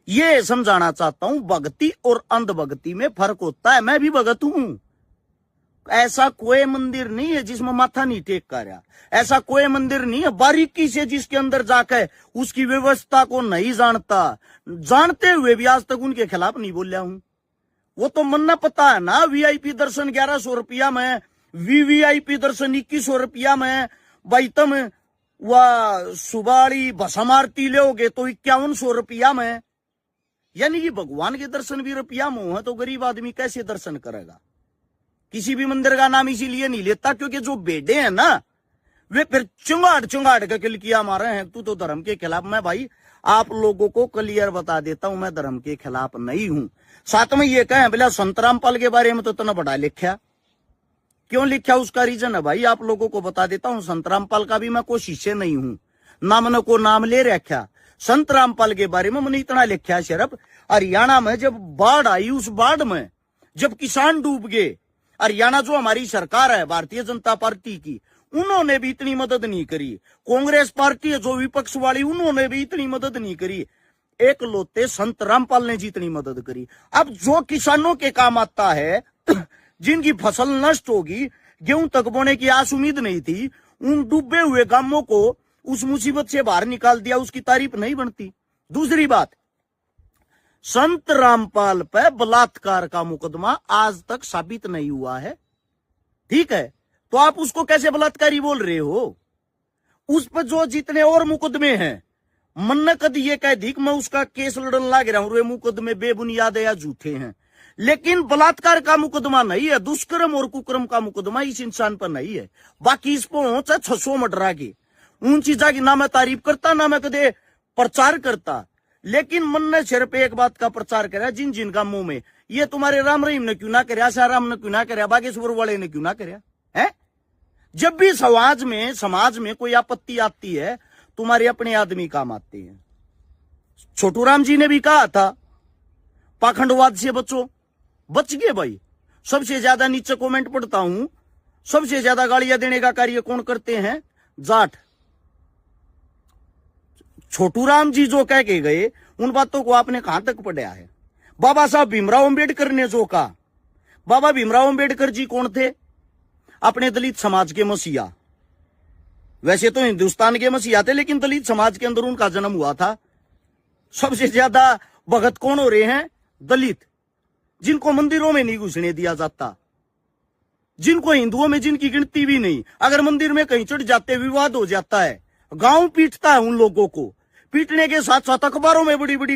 ये समझाना चाहता हूं, भक्ति और अंधभक्ति में फर्क होता है। मैं भी भगत हूं। ऐसा कोई मंदिर नहीं है जिसमें माथा नहीं टेक कर रहा, ऐसा कोई मंदिर नहीं है बारीकी से जिसके अंदर जाकर उसकी व्यवस्था को नहीं जानता। जानते हुए भी आज तक उनके खिलाफ नहीं बोलिया हूं। वो तो मन्ना पता है ना, वीआईपी दर्शन 1100 रुपया में, वीवीआईपी दर्शन 2100 रुपया में। भाई तुम वह सुबाड़ी भसम आरती लोगे तो 5100 रुपया में। यानी कि भगवान के दर्शन भी रुपया में है तो गरीब आदमी कैसे दर्शन करेगा। किसी भी मंदिर का नाम इसीलिए नहीं लेता क्योंकि जो बेडे हैं ना वे फिर चुंगाड़ चुंगाड़ के किलकिया मारे हैं, तू तो धर्म के खिलाफ। मैं भाई आप लोगों को क्लियर बता देता हूं, मैं धर्म के खिलाफ नहीं हूं। साथ में ये कहें बोला संत रामपाल के बारे में तो इतना बड़ा लिखा, क्यों लिखा उसका रीजन है भाई आप लोगों को बता देता हूं। संत रामपाल का भी मैं कोई शिष्य नहीं हूं, नाम को नाम ले रखा। संत रामपाल के बारे में मैंने इतना लिखा सिर्फ हरियाणा में जब बाढ़ आई, उस बाढ़ में जब किसान डूब गए, हरियाणा जो हमारी सरकार है भारतीय जनता पार्टी की, उन्होंने भी इतनी मदद नहीं करी। कांग्रेस पार्टी है जो विपक्ष वाली, उन्होंने भी इतनी मदद नहीं करी। एक लोते संत रामपाल ने जितनी मदद करी। अब जो किसानों के काम आता है, जिनकी फसल नष्ट होगी, गेहूं तक बोने की आस उम्मीद नहीं थी, उन डूबे हुए गांवों को उस मुसीबत से बाहर निकाल दिया, उसकी तारीफ नहीं बनती। दूसरी बात, संत रामपाल पे बलात्कार का मुकदमा आज तक साबित नहीं हुआ है, ठीक है, तो आप उसको कैसे बलात्कारी बोल रहे हो। उस पर जो जितने और मुकदमे हैं, मन कद ये कह दी कि मैं उसका केस लड़न लग रहा हूं, वे मुकदमे बेबुनियाद या झूठे हैं। लेकिन बलात्कार का मुकदमा नहीं है, दुष्कर्म और कुकर्म का मुकदमा इस इंसान पर नहीं है। बाकी इस पर 600 मर्डरा की उन चीजा की ना मैं तारीफ करता ना मैं कदे प्रचार करता, लेकिन मन ने सिर्फ एक बात का प्रचार करा, जिन जिन का मुंह में ये तुम्हारे राम रहीम ने क्यों ना कराया, शाहराम ने क्यों ना कराया, बागेश्वर वाले ने क्यों ना कराया है। जब भी समाज में कोई आपत्ति आती है, तुम्हारे अपने आदमी काम आते हैं। छोटू राम जी ने भी कहा था पाखंडवाद से बचो, बच गए भाई। सबसे ज्यादा नीचे कमेंट पढ़ता हूं, सबसे ज्यादा गालियां देने का कार्य कौन करते हैं, जाट। छोटू राम जी जो कह के गए उन बातों को आपने कहां तक पढ़ा है। बाबा साहब भीमराव अंबेडकर ने जो कहा, बाबा भीमराव अंबेडकर जी कौन थे, अपने दलित समाज के मसीहा। वैसे तो हिंदुस्तान के मसीहा थे, लेकिन दलित समाज के अंदर उनका जन्म हुआ था। सबसे ज्यादा भगत कौन हो रहे हैं, दलित, जिनको मंदिरों में नहीं घुसने दिया जाता, जिनको हिंदुओं में जिनकी गिनती भी नहीं। अगर मंदिर में कहीं चढ़ जाते विवाद हो जाता है, गांव पीटता है उन लोगों को, पीटने के साथ साथ अखबारों में बड़ी बड़ी